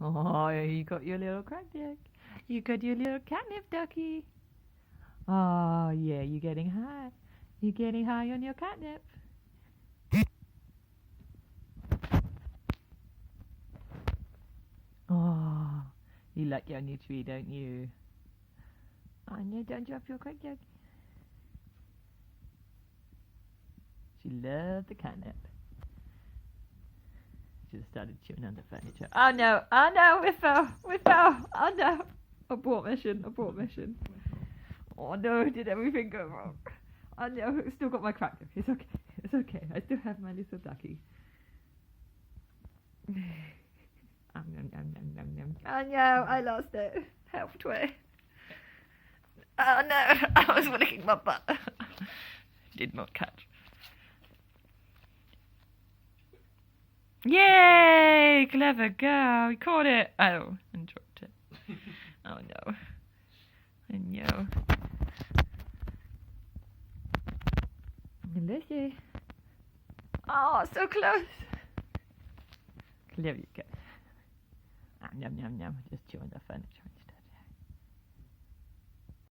Oh, you got your little crackback. You got your little catnip ducky. Oh, yeah, you're getting high. You're getting high on your catnip. Oh, you like your new tree, don't you? Oh, no, don't drop your crackback. She loved the catnip. She just started chewing on the furniture. Oh no! Oh no! We fell! We fell! Oh no! Abort mission! Abort mission! Oh no! Did everything go wrong? Oh no! I've still got my cracker. It's okay. It's okay. I still have my little ducky. Oh no! I lost it. Help, Tway. Oh no! I was licking my butt. Did not catch. Yay! Clever girl. You caught it. Oh, and dropped it. Oh no. Oh no. Lucie. Oh, so close. Clever you go. Yum, yum, yum. Just chewing the furniture and stuff.